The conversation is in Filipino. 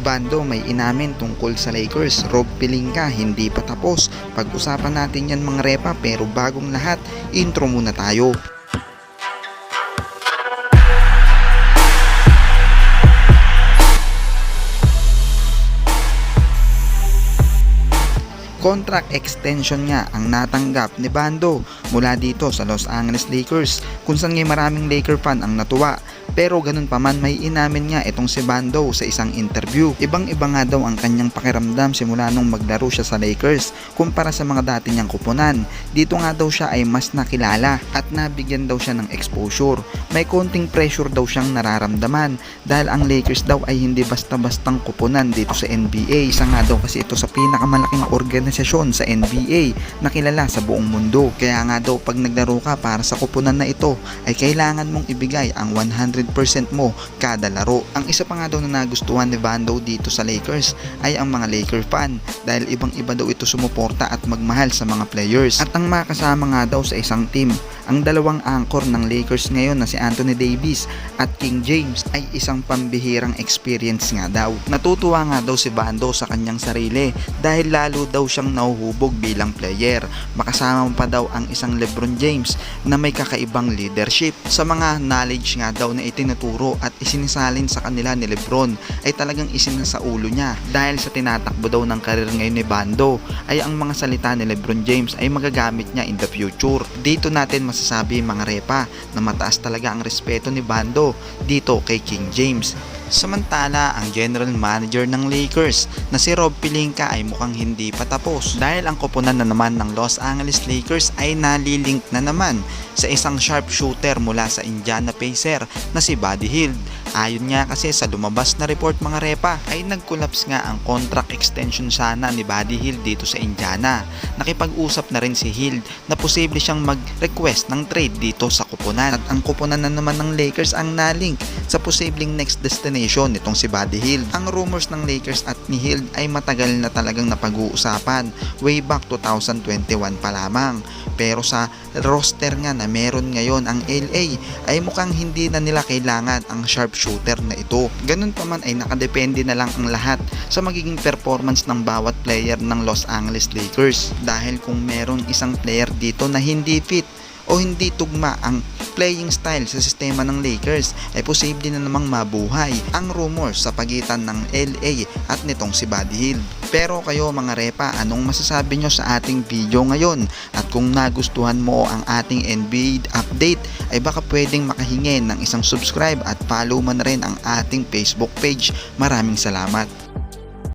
Bando may inamin tungkol sa Lakers. Rob Pelinka hindi pa tapos. Pag-usapan natin yan mga repa, pero bagong lahat, intro muna tayo. Contract extension nga ang natanggap ni Bando mula dito sa Los Angeles Lakers, kung saan maraming Laker fan ang natuwa. Pero ganun pa man, may inamin nga itong si Bando sa isang interview. Ibang-iba nga daw ang kanyang pakiramdam simula nung maglaro siya sa Lakers kumpara sa mga dati niyang kupunan. Dito nga daw siya ay mas nakilala at nabigyan daw siya ng exposure. May konting pressure daw siyang nararamdaman dahil ang Lakers daw ay hindi basta-bastang kupunan dito sa NBA. Isa nga daw kasi ito sa pinakamalaking organisasyon sa NBA na kilala sa buong mundo. Kaya nga daw pag naglaro ka para sa kupunan na ito ay kailangan mong ibigay ang 100% mo kada laro. Ang isa pa nga daw na nagustuhan ni Bando dito sa Lakers ay ang mga Laker fan dahil ibang-iba daw ito sumuporta at magmahal sa mga players. At ang makasama nga daw sa isang team, ang dalawang anchor ng Lakers ngayon na si Anthony Davis at King James ay isang pambihirang experience nga daw. Natutuwa nga daw si Bando sa kanyang sarili dahil lalo daw siyang nahuhubog bilang player. Makasama pa daw ang isang LeBron James na may kakaibang leadership. Sa mga knowledge nga daw na itinuturo at isinisalin sa kanila ni LeBron ay talagang isinasa ulo niya dahil sa tinatakbo daw ng karir ngayon ni Bando ay ang mga salita ni LeBron James ay magagamit niya in the future. Dito natin masasabi mga repa na mataas talaga ang respeto ni Bando dito kay King James. Samantala, ang general manager ng Lakers na si Rob Pelinka ay mukhang hindi pa tapos dahil ang koponan na naman ng Los Angeles Lakers ay nalilink na naman sa isang sharpshooter mula sa Indiana Pacers na si Buddy Hield. Ayon nga kasi sa lumabas na report mga repa ay nag-collapse nga ang contract extension sana ni Buddy Hield dito sa Indiana. Nakipag-usap na rin si Hield na posible siyang mag-request ng trade dito sa koponan at ang koponan na naman ng Lakers ang nalink sa posibleng next destination nitong si Buddy Hield. Ang rumors ng Lakers at ni Hield ay matagal na talagang napag-uusapan, way back 2021 pa lamang. Pero sa roster nga na meron ngayon ang LA ay mukhang hindi na nila kailangan ang sharpshooter na ito. Ganun pa man ay nakadepende na lang ang lahat sa magiging performance ng bawat player ng Los Angeles Lakers. Dahil kung meron isang player dito na hindi fit o hindi tugma ang playing style sa sistema ng Lakers ay posible na namang mabuhay ang rumors sa pagitan ng LA at nitong si Buddy Hield. Pero kayo mga repa, anong masasabi nyo sa ating video ngayon? At kung nagustuhan mo ang ating NBA update ay baka pwedeng makahingi ng isang subscribe at follow man rin ang ating Facebook page. Maraming salamat.